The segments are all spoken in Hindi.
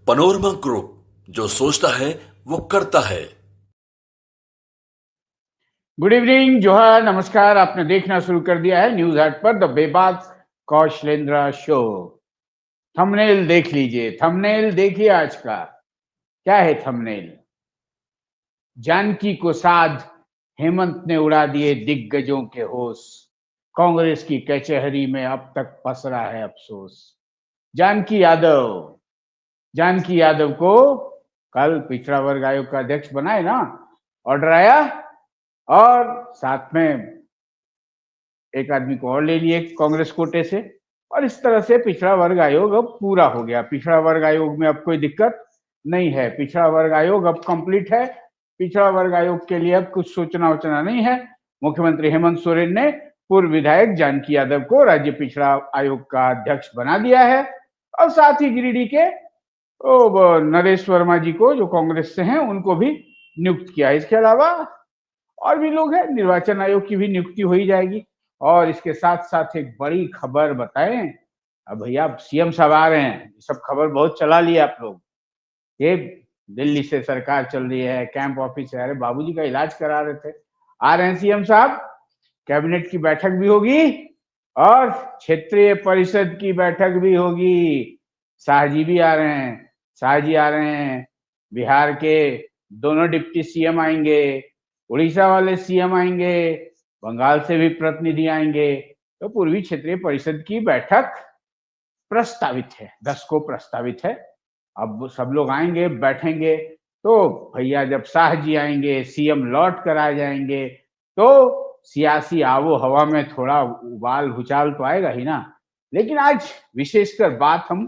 पनोरमा ग्रुप, जो सोचता है वो करता है। गुड इवनिंग, जोहार, नमस्कार। आपने देखना शुरू कर दिया है न्यूज हट पर द बेबाक कौशलेंद्र शो। थंबनेल देख लीजिए, थंबनेल देखिए आज का। क्या है थंबनेल? जानकी को साध हेमंत ने उड़ा दिए दिग्गजों के होश। कांग्रेस की कचहरी में अब तक पसरा है अफसोस। जानकी यादव, जानकी यादव को कल पिछड़ा वर्ग आयोग का अध्यक्ष बनाए ना, ऑर्डर आया और साथ में एक आदमी को और ले लिए कांग्रेस कोटे से, और इस तरह से पिछड़ा वर्ग आयोग अब पूरा हो गया। पिछड़ा वर्ग आयोग में अब कोई दिक्कत नहीं है, पिछड़ा वर्ग आयोग अब कंप्लीट है। पिछड़ा वर्ग आयोग के लिए अब कुछ सोचना वोचना नहीं है। मुख्यमंत्री हेमंत सोरेन ने पूर्व विधायक जानकी यादव को राज्य पिछड़ा आयोग का अध्यक्ष बना दिया है, और साथ ही गिरिडीह के नरेश वर्मा जी को, जो कांग्रेस से हैं, उनको भी नियुक्त किया। इसके अलावा और भी लोग हैं, निर्वाचन आयोग की भी नियुक्ति हो ही जाएगी। और इसके साथ साथ एक बड़ी खबर बताएं। अब भैया सीएम साहब आ रहे हैं, सब खबर बहुत चला लिया आप लोग। ये दिल्ली से सरकार चल रही है, कैंप ऑफिस है, अरे बाबूजी का इलाज करा रहे थे। आ रहे हैं सीएम साहब, कैबिनेट की बैठक भी होगी और क्षेत्रीय परिषद की बैठक भी होगी। शाह जी भी आ रहे हैं, शाह जी आ रहे हैं। बिहार के दोनों डिप्टी सीएम आएंगे, उड़ीसा वाले सीएम आएंगे, बंगाल से भी प्रतिनिधि आएंगे। तो पूर्वी क्षेत्रीय परिषद की बैठक प्रस्तावित है, 10 को प्रस्तावित है। अब सब लोग आएंगे, बैठेंगे। तो भैया जब शाह जी आएंगे, सीएम लौट कर आ जाएंगे, तो सियासी आबो हवा में थोड़ा उबाल भूचाल तो आएगा ही ना। लेकिन आज विशेषकर बात हम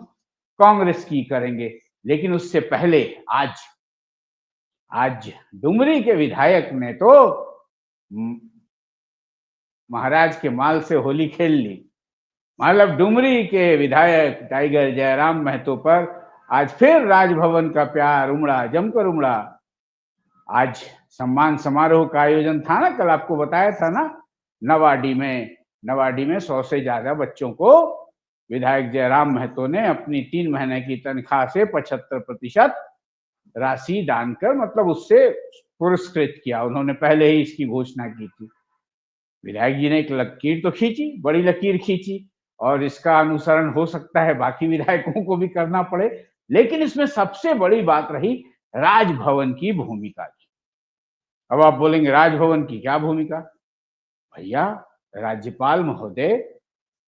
कांग्रेस की करेंगे। लेकिन उससे पहले आज डुमरी के विधायक ने तो महाराज के माल से होली खेल ली। मतलब डुमरी के विधायक टाइगर जयराम महतो पर आज फिर राजभवन का प्यार उमड़ा, जमकर उमड़ा। आज सम्मान समारोह का आयोजन था ना, कल आपको बताया था ना, नवाडी में 100 से ज्यादा बच्चों को विधायक जयराम महतो ने अपनी 3 महीने की तनख्वाह से 75% राशि दान कर, मतलब उससे पुरस्कृत किया। उन्होंने पहले ही इसकी घोषणा की थी। विधायक जी ने एक लकीर तो खींची, बड़ी लकीर खींची, और इसका अनुसरण हो सकता है बाकी विधायकों को भी करना पड़े। लेकिन इसमें सबसे बड़ी बात रही राजभवन की भूमिका की। अब आप बोलेंगे राजभवन की क्या भूमिका? भैया राज्यपाल महोदय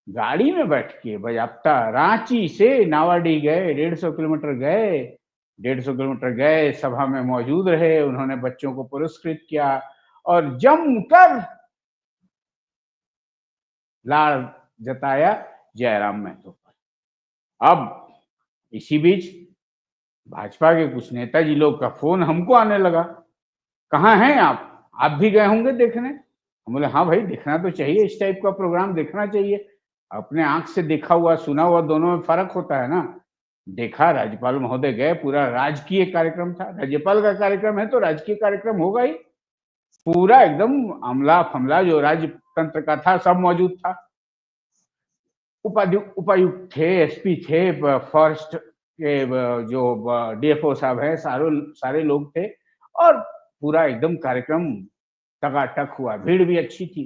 गाड़ी में बैठ के बजाप्ता रांची से नावाडी गए, 150 किलोमीटर गए, सभा में मौजूद रहे, उन्होंने बच्चों को पुरस्कृत किया और जमकर लाड़ जताया जयराम महतो पर। अब इसी बीच भाजपा के कुछ नेताजी लोग का फोन हमको आने लगा, कहाँ हैं आप भी गए होंगे देखने। हम बोले हाँ भाई, देखना तो चाहिए, इस टाइप का प्रोग्राम देखना चाहिए। अपने आंख से देखा हुआ सुना हुआ दोनों में फर्क होता है ना। देखा, राज्यपाल महोदय गए, पूरा राजकीय कार्यक्रम था। राज्यपाल का कार्यक्रम है तो राजकीय कार्यक्रम होगा ही। पूरा एकदम अमला फमला जो राजतंत्र का था सब मौजूद था। उपायुक्त थे, एसपी थे, फॉरेस्ट के जो डीएफओ साहब हैं, सारे लोग थे, और पूरा एकदम कार्यक्रम टकाटक हुआ। भीड़ भी अच्छी थी,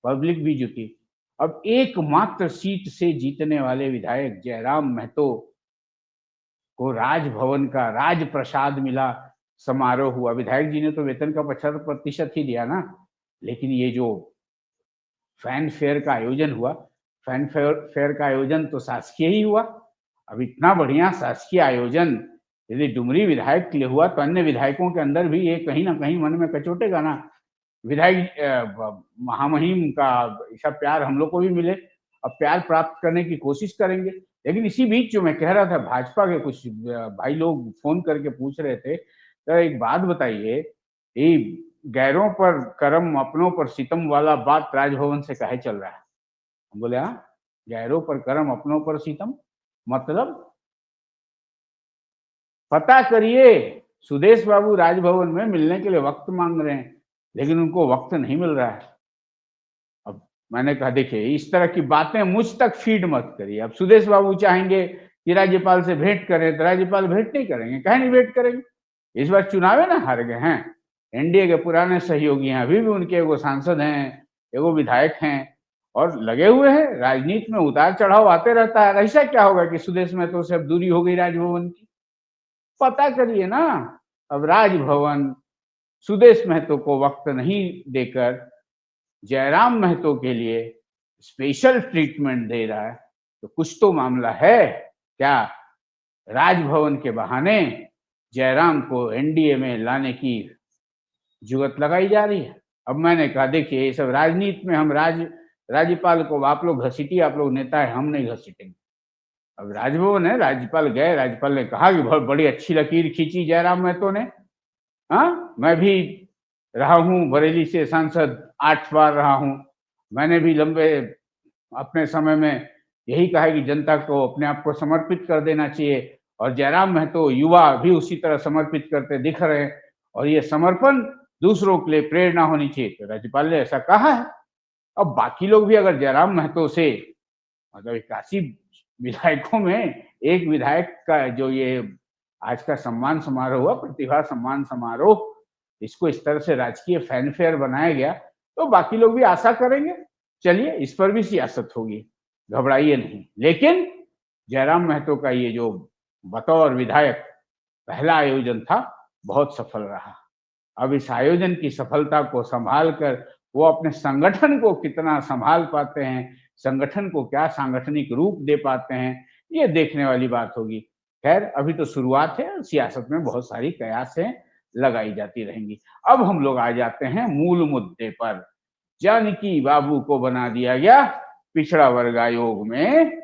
पब्लिक भी जुटी। अब एकमात्र सीट से जीतने वाले विधायक जयराम महतो को राजभवन का राज प्रसाद मिला, समारोह हुआ। विधायक जी ने तो वेतन का 75% ही दिया ना, लेकिन ये जो फैन फेयर का आयोजन हुआ, फैन फेयर का आयोजन तो शासकीय ही हुआ। अब इतना बढ़िया शासकीय आयोजन यदि डुमरी विधायक के लिए हुआ, तो अन्य विधायकों के अंदर भी ये कहीं ना कहीं मन में कचोटेगा ना। विधायक महामहिम का ऐसा प्यार हम लोग को भी मिले, अब प्यार प्राप्त करने की कोशिश करेंगे। लेकिन इसी बीच जो मैं कह रहा था, भाजपा के कुछ भाई लोग फोन करके पूछ रहे थे, तो एक बात बताइए, ये गैरों पर करम अपनों पर सितम वाला बात राजभवन से काहे चल रहा है? हम बोले हाँ, गैरों पर करम अपनों पर सितम मतलब पता करिए। सुदेश बाबू राजभवन में मिलने के लिए वक्त मांग रहे हैं, लेकिन उनको वक्त नहीं मिल रहा है। अब मैंने कहा देखिए, इस तरह की बातें मुझ तक फीड मत करिए। अब सुदेश बाबू चाहेंगे कि राज्यपाल से भेंट करें, तो राज्यपाल भेंट नहीं करेंगे, काहे नहीं भेंट करेंगे? इस बार चुनाव है ना हार गए हैं, एनडीए के पुराने सहयोगी हैं, अभी भी उनके एगो सांसद हैं, एगो विधायक हैं और लगे हुए हैं। राजनीति में उतार चढ़ाव आते रहता है। ऐसा क्या होगा कि सुदेश महतो से अब दूरी हो गई राजभवन की? पता करिए ना। अब राजभवन सुदेश महतो को वक्त नहीं देकर जयराम महतो के लिए स्पेशल ट्रीटमेंट दे रहा है, तो कुछ तो मामला है क्या? राजभवन के बहाने जयराम को एनडीए में लाने की जुगत लगाई जा रही है। अब मैंने कहा देखिए ये सब राजनीति में हम राज्यपाल को आप लोग घसीटिए, आप लोग नेता है, हम नहीं घसीटेंगे। अब राजभवन है, राज्यपाल गए, राज्यपाल ने कहा कि बहुत बड़ी अच्छी लकीर खींची जयराम महतो ने। हाँ, मैं भी रहा हूँ बरेली से सांसद, 8 बार रहा हूँ। मैंने भी लंबे अपने समय में यही कहा है कि जनता को अपने आप को समर्पित कर देना चाहिए और जयराम महतो युवा भी उसी तरह समर्पित करते दिख रहे हैं और ये समर्पण दूसरों के लिए प्रेरणा होनी चाहिए। तो राज्यपाल ने ऐसा कहा है। अब बाकी लोग भी अगर जयराम महतो से मतलब 81 विधायकों में एक विधायक का जो ये आज का सम्मान समारोह हुआ, प्रतिभा सम्मान समारोह, इसको इस तरह से राजकीय फैनफेयर बनाया गया, तो बाकी लोग भी आशा करेंगे। चलिए इस पर भी सियासत होगी, घबराइए नहीं। लेकिन जयराम महतो का ये जो बतौर विधायक पहला आयोजन था, बहुत सफल रहा। अब इस आयोजन की सफलता को संभाल कर वो अपने संगठन को कितना संभाल पाते हैं, संगठन को क्या सांगठनिक रूप दे पाते हैं, ये देखने वाली बात होगी। खैर अभी तो शुरुआत है, सियासत में बहुत सारी कयासें लगाई जाती रहेंगी। अब हम लोग आ जाते हैं मूल मुद्दे पर। जानकी बाबू को बना दिया गया पिछड़ा वर्ग आयोग में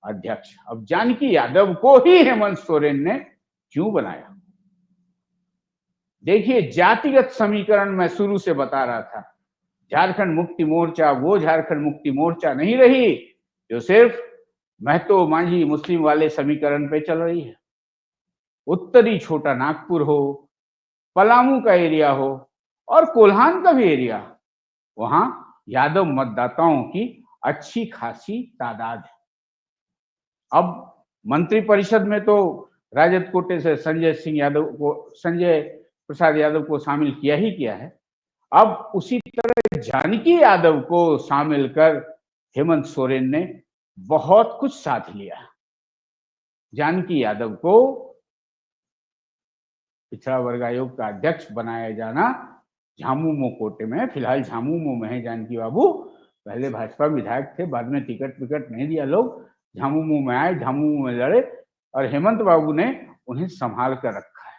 अध्यक्ष। अब जानकी यादव को ही हेमंत सोरेन ने क्यों बनाया? देखिए जातिगत समीकरण मैं शुरू से बता रहा था, झारखंड मुक्ति मोर्चा वो झारखंड मुक्ति मोर्चा नहीं रही जो सिर्फ महतो मांझी मुस्लिम वाले समीकरण पे चल रही है। उत्तरी छोटा नागपुर हो, पलामू का एरिया हो और कोल्हान का भी एरिया, वहां यादव मतदाताओं की अच्छी खासी तादाद है। अब मंत्रिपरिषद में तो राजद कोटे से संजय प्रसाद यादव को शामिल किया ही किया है। अब उसी तरह जानकी यादव को शामिल कर हेमंत सोरेन ने बहुत कुछ साथ लिया। जानकी यादव को पिछड़ा वर्ग आयोग का अध्यक्ष बनाया जाना झामुमो कोटे में, फिलहाल झामुमो में है जानकी बाबू, पहले भाजपा विधायक थे, बाद में टिकट विकट नहीं दिया, लोग झामुमो में आए, झामुमो में लड़े और हेमंत बाबू ने उन्हें संभाल कर रखा है।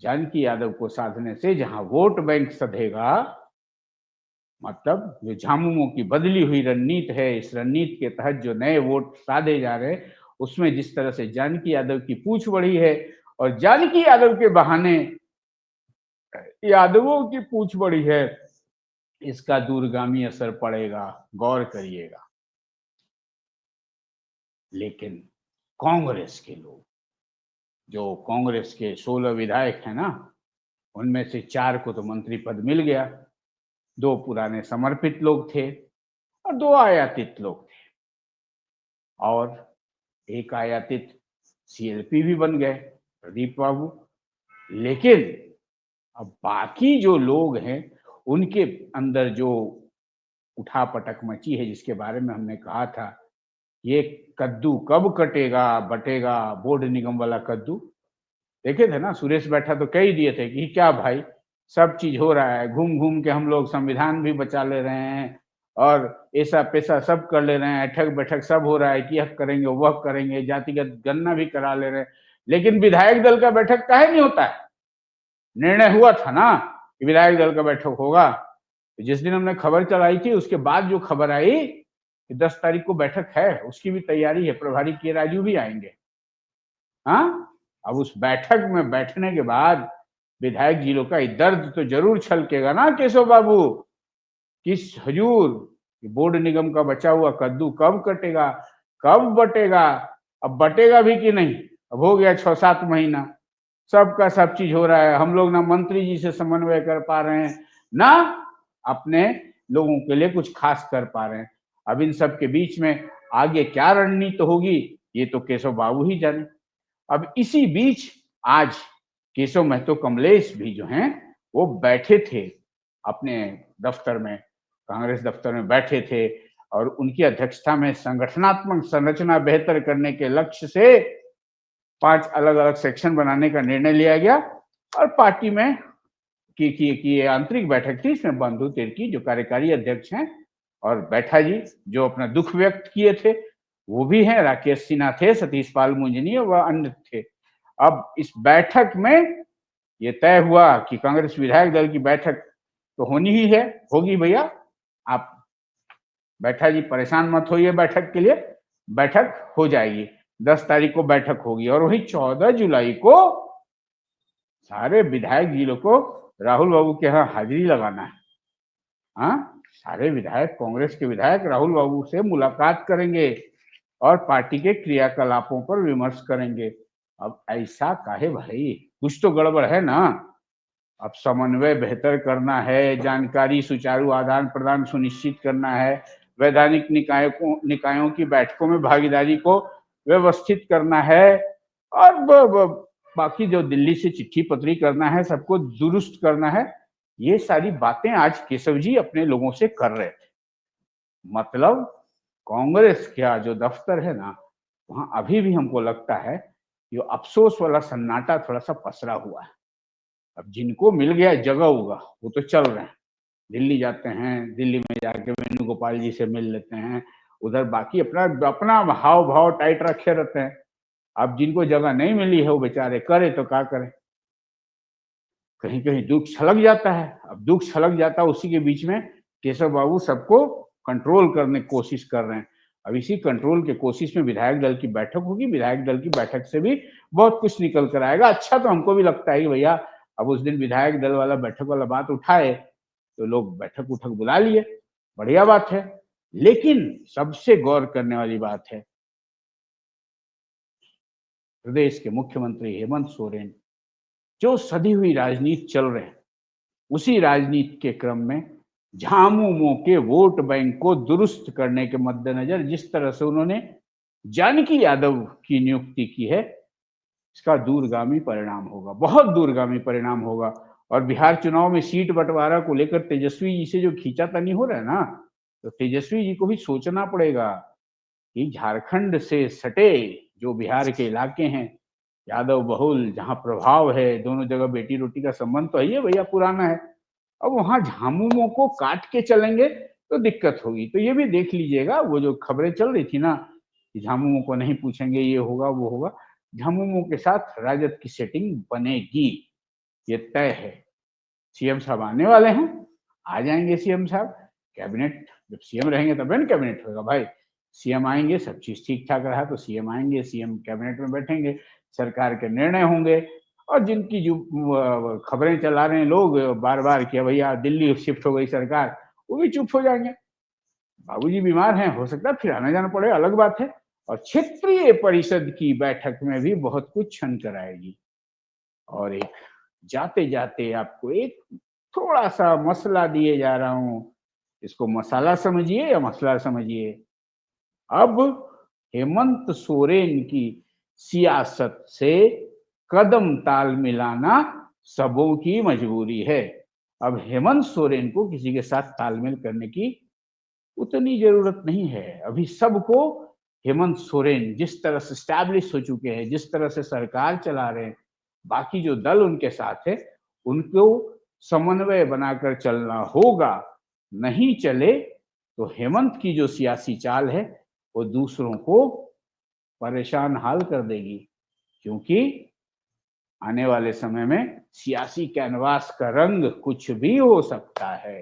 जानकी यादव को साधने से जहां वोट बैंक सधेगा, मतलब जो झामुमो की बदली हुई रणनीति है, इस रणनीति के तहत जो नए वोट साधे जा रहे हैं, उसमें जिस तरह से जानकी यादव की पूछ बढ़ी है और जानकी यादव के बहाने यादवों की पूछ बढ़ी है, इसका दूरगामी असर पड़ेगा, गौर करिएगा। लेकिन कांग्रेस के लोग, जो कांग्रेस के 16 विधायक हैं ना, उनमें से 4 को तो मंत्री पद मिल गया, 2 पुराने समर्पित लोग थे और 2 आयातित लोग थे और एक आयातित सीएलपी भी बन गए, प्रदीप बाबू। लेकिन अब बाकी जो लोग हैं उनके अंदर जो उठापटक मची है, जिसके बारे में हमने कहा था, ये कद्दू कब कटेगा बटेगा, बोर्ड निगम वाला कद्दू देखे थे ना, सुरेश बैठा तो कह ही दिए थे कि क्या भाई सब चीज हो रहा है, घूम घूम के हम लोग संविधान भी बचा ले रहे हैं और ऐसा पैसा सब कर ले रहे हैं, अठक बैठक सब हो रहा है कि यह करेंगे वह करेंगे, जातिगत गणना भी करा ले रहे हैं, लेकिन विधायक दल का बैठक काहे नहीं होता है? निर्णय हुआ था ना कि विधायक दल का बैठक होगा, जिस दिन हमने खबर चलाई थी उसके बाद जो खबर आई कि 10 तारीख को बैठक है, उसकी भी तैयारी है, प्रभारी के राजू भी आएंगे। हाँ, अब उस बैठक में बैठने के बाद विधायक जी लोग का दर्द तो जरूर छलकेगा ना केशव बाबू, किस हजूर बोर्ड निगम का बचा हुआ कद्दू कब कटेगा, कब बटेगा, अब बटेगा भी कि नहीं। अब हो गया 6-7 महीना, सबका सब चीज हो रहा है, हम लोग ना मंत्री जी से समन्वय कर पा रहे हैं, ना अपने लोगों के लिए कुछ खास कर पा रहे हैं। अब इन सब के बीच में आगे क्या रणनीति होगी ये तो केशव बाबू ही जाने। अब इसी बीच आज केशव महतो कमलेश भी जो हैं वो बैठे थे अपने दफ्तर में, कांग्रेस दफ्तर में बैठे थे और उनकी अध्यक्षता में संगठनात्मक संरचना बेहतर करने के लक्ष्य से 5 अलग-अलग सेक्शन बनाने का निर्णय लिया गया और पार्टी में की ये आंतरिक बैठक थी। इसमें बंधु तिर्की जो कार्यकारी अध्यक्ष हैं और बैठा जी जो अपना दुख व्यक्त किए थे वो भी हैं, राकेश सिन्हा थे, सतीश पाल मुंजनी व अन्य थे। अब इस बैठक में ये तय हुआ कि कांग्रेस विधायक दल की बैठक तो होनी ही है, होगी भैया, आप बैठा जी परेशान मत होइए बैठक के लिए, बैठक हो जाएगी। 10 तारीख को बैठक होगी और वही 14 जुलाई को सारे विधायक जी लोग को राहुल बाबू के यहाँ हाजिरी लगाना है। हाँ, सारे विधायक, कांग्रेस के विधायक राहुल बाबू से मुलाकात करेंगे और पार्टी के क्रियाकलापों पर विमर्श करेंगे। अब ऐसा काहे भाई, कुछ तो गड़बड़ है ना। अब समन्वय बेहतर करना है, जानकारी सुचारू आदान प्रदान सुनिश्चित करना है, वैधानिक निकायों की बैठकों में भागीदारी को व्यवस्थित करना है और बाकी जो दिल्ली से चिट्ठी पत्री करना है, सबको दुरुस्त करना है। ये सारी बातें आज केशव जी अपने लोगों से कर रहे थे। मतलब कांग्रेस का जो दफ्तर है ना, वहां अभी भी हमको लगता है ये अफसोस वाला सन्नाटा थोड़ा सा पसरा हुआ है। अब जिनको मिल गया जगह होगा वो तो चल रहे हैं, दिल्ली जाते हैं, दिल्ली में जाके वेणुगोपाल जी से मिल लेते हैं, उधर बाकी अपना अपना हाव भाव टाइट रखे रहते हैं। अब जिनको जगह नहीं मिली है वो बेचारे करे तो क्या करें, कहीं कहीं दुख छलक जाता है। अब दुख छलक जाता है, उसी के बीच में केशव बाबू सबको कंट्रोल करने की कोशिश कर रहे हैं। अब इसी कंट्रोल के कोशिश में विधायक दल की बैठक होगी, विधायक दल की बैठक से भी बहुत कुछ निकल कर आएगा। अच्छा तो हमको भी लगता है कि भैया अब उस दिन विधायक दल वाला बैठक वाला बात उठाए तो लोग बैठक उठक बुला लिए, बढ़िया बात है। लेकिन सबसे गौर करने वाली बात है, प्रदेश के मुख्यमंत्री हेमंत सोरेन जो सधी हुई राजनीति चल रहे हैं, उसी राजनीति के क्रम में झामुमो के वोट बैंक को दुरुस्त करने के मद्देनजर जिस तरह से उन्होंने जानकी यादव की नियुक्ति की है, इसका दूरगामी परिणाम होगा, बहुत दूरगामी परिणाम होगा। और बिहार चुनाव में सीट बंटवारा को लेकर तेजस्वी जी से जो खींचातानी हो रहा है ना, तो तेजस्वी जी को भी सोचना पड़ेगा कि झारखंड से सटे जो बिहार के इलाके हैं, यादव बहुल, जहाँ प्रभाव है, दोनों जगह बेटी रोटी का संबंध तो है भैया, पुराना है। अब वहां झामुमो को काट के चलेंगे तो दिक्कत होगी। तो ये भी देख लीजिएगा, वो जो खबरें चल रही थी ना कि झामुमो को नहीं पूछेंगे, ये होगा वो होगा, झामुमो के साथ राजद की सेटिंग बनेगी, ये तय है। सीएम साहब आने वाले हैं, आ जाएंगे सीएम साहब, कैबिनेट जब सीएम रहेंगे तब ना कैबिनेट होगा भाई। सीएम आएंगे, सब चीज ठीक ठाक रहा तो सीएम आएंगे, सीएम कैबिनेट में बैठेंगे, सरकार के निर्णय होंगे। और जिनकी जो खबरें चला रहे हैं लोग बार बार कि भैया दिल्ली शिफ्ट हो गई सरकार, वो भी चुप हो जाएंगे। बाबूजी बीमार हैं, हो सकता है फिर आना जाना पड़े, अलग बात है। और क्षेत्रीय परिषद की बैठक में भी बहुत कुछ छन कर आएगी। और एक जाते जाते आपको एक थोड़ा सा मसला दिए जा रहा हूं, इसको मसाला समझिए या मसला समझिए। अब हेमंत सोरेन की सियासत से कदम ताल मिलाना सबों की मजबूरी है। अब हेमंत सोरेन को किसी के साथ तालमेल करने की उतनी जरूरत नहीं है। अभी सबको हेमंत सोरेन जिस तरह से स्टैब्लिश हो चुके हैं, जिस तरह से सरकार चला रहे हैं, बाकी जो दल उनके साथ है उनको समन्वय बनाकर चलना होगा। नहीं चले तो हेमंत की जो सियासी चाल है वो दूसरों को परेशान हाल कर देगी, क्योंकि आने वाले समय में सियासी कैनवास का रंग कुछ भी हो सकता है।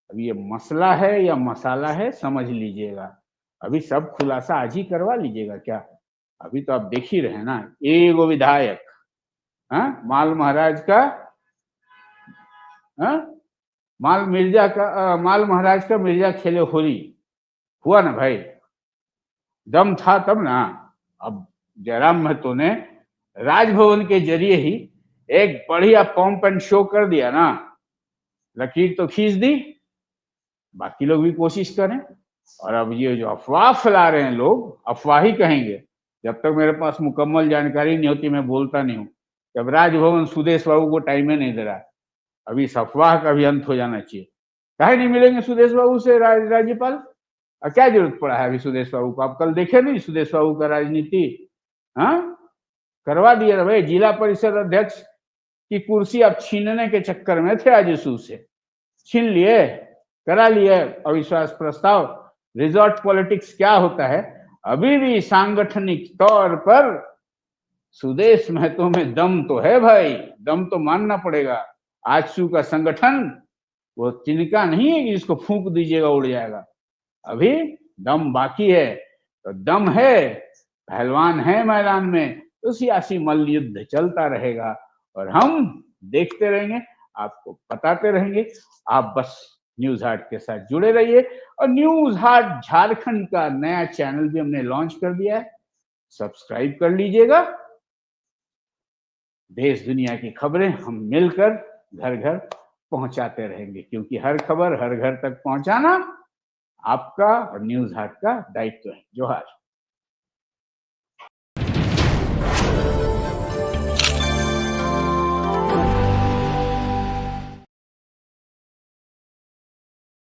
अब ये मसला है या मसाला है समझ लीजिएगा। अभी सब खुलासा आज ही करवा लीजिएगा क्या? अभी तो आप देख ही रहे ना, एगो विधायक, हाँ, माल महाराज का, हाँ, माल महाराज का मिर्जा खेले होली, हुआ ना भाई, दम था तब ना। अब जयराम महतो ने राजभवन के जरिए ही एक बढ़िया पॉम्प एंड शो कर दिया ना, लकीर तो खींच दी, बाकी लोग भी कोशिश करें। और अब ये जो अफवाह फैला रहे हैं लोग, अफवाह ही कहेंगे, जब तक मेरे पास मुकम्मल जानकारी नहीं होती मैं बोलता नहीं हूँ। जब राजभवन सुदेश बाबू को टाइम ही नहीं दे रहा, अभी इस अफवाह का भी अंत हो जाना चाहिए। काहे नहीं मिलेंगे सुदेश बाबू से राज्यपाल? क्या जरूरत पड़ा है अभी सुदेश बाबू को? आप कल देखे नहीं सुदेश बाबू का राजनीति? हाँ, करवा दिया भाई। जिला परिषद अध्यक्ष की कुर्सी आप छीनने के चक्कर में थे आजसू से, छीन लिए, करा लिए अविश्वास प्रस्ताव। रिजॉर्ट पॉलिटिक्स क्या होता है? अभी भी सांगठनिक तौर पर सुदेश महतो में दम तो है भाई, दम तो मानना पड़ेगा। आजसू का संगठन वो तिनका नहीं है कि इसको फूंक दीजिएगा उड़ जाएगा। अभी दम बाकी है, तो दम है, पहलवान है मैदान में, तो सियासी मल्ल युद्ध चलता रहेगा और हम देखते रहेंगे, आपको बताते रहेंगे। आप बस न्यूज हार्ट के साथ जुड़े रहिए। और न्यूज हार्ट झारखंड का नया चैनल भी हमने लॉन्च कर दिया है, सब्सक्राइब कर लीजिएगा। देश दुनिया की खबरें हम मिलकर घर घर पहुंचाते रहेंगे, क्योंकि हर खबर हर घर तक पहुंचाना आपका और न्यूज हार्ट का दायित्व है। जोहार।